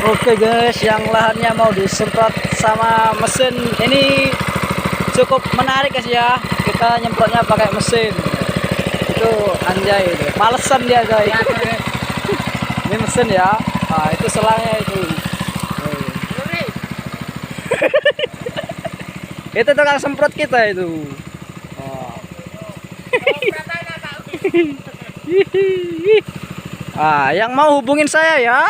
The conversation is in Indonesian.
Oke guys, yang lahannya mau disemprot sama mesin ini cukup menarik guys ya. Kita nyemprotnya pakai mesin. Itu anjay itu. Malesan dia guys. Ini mesin ya. Nah, itu selangnya itu. Itu tukang semprot kita itu. Oh. Ah, yang mau hubungin saya ya.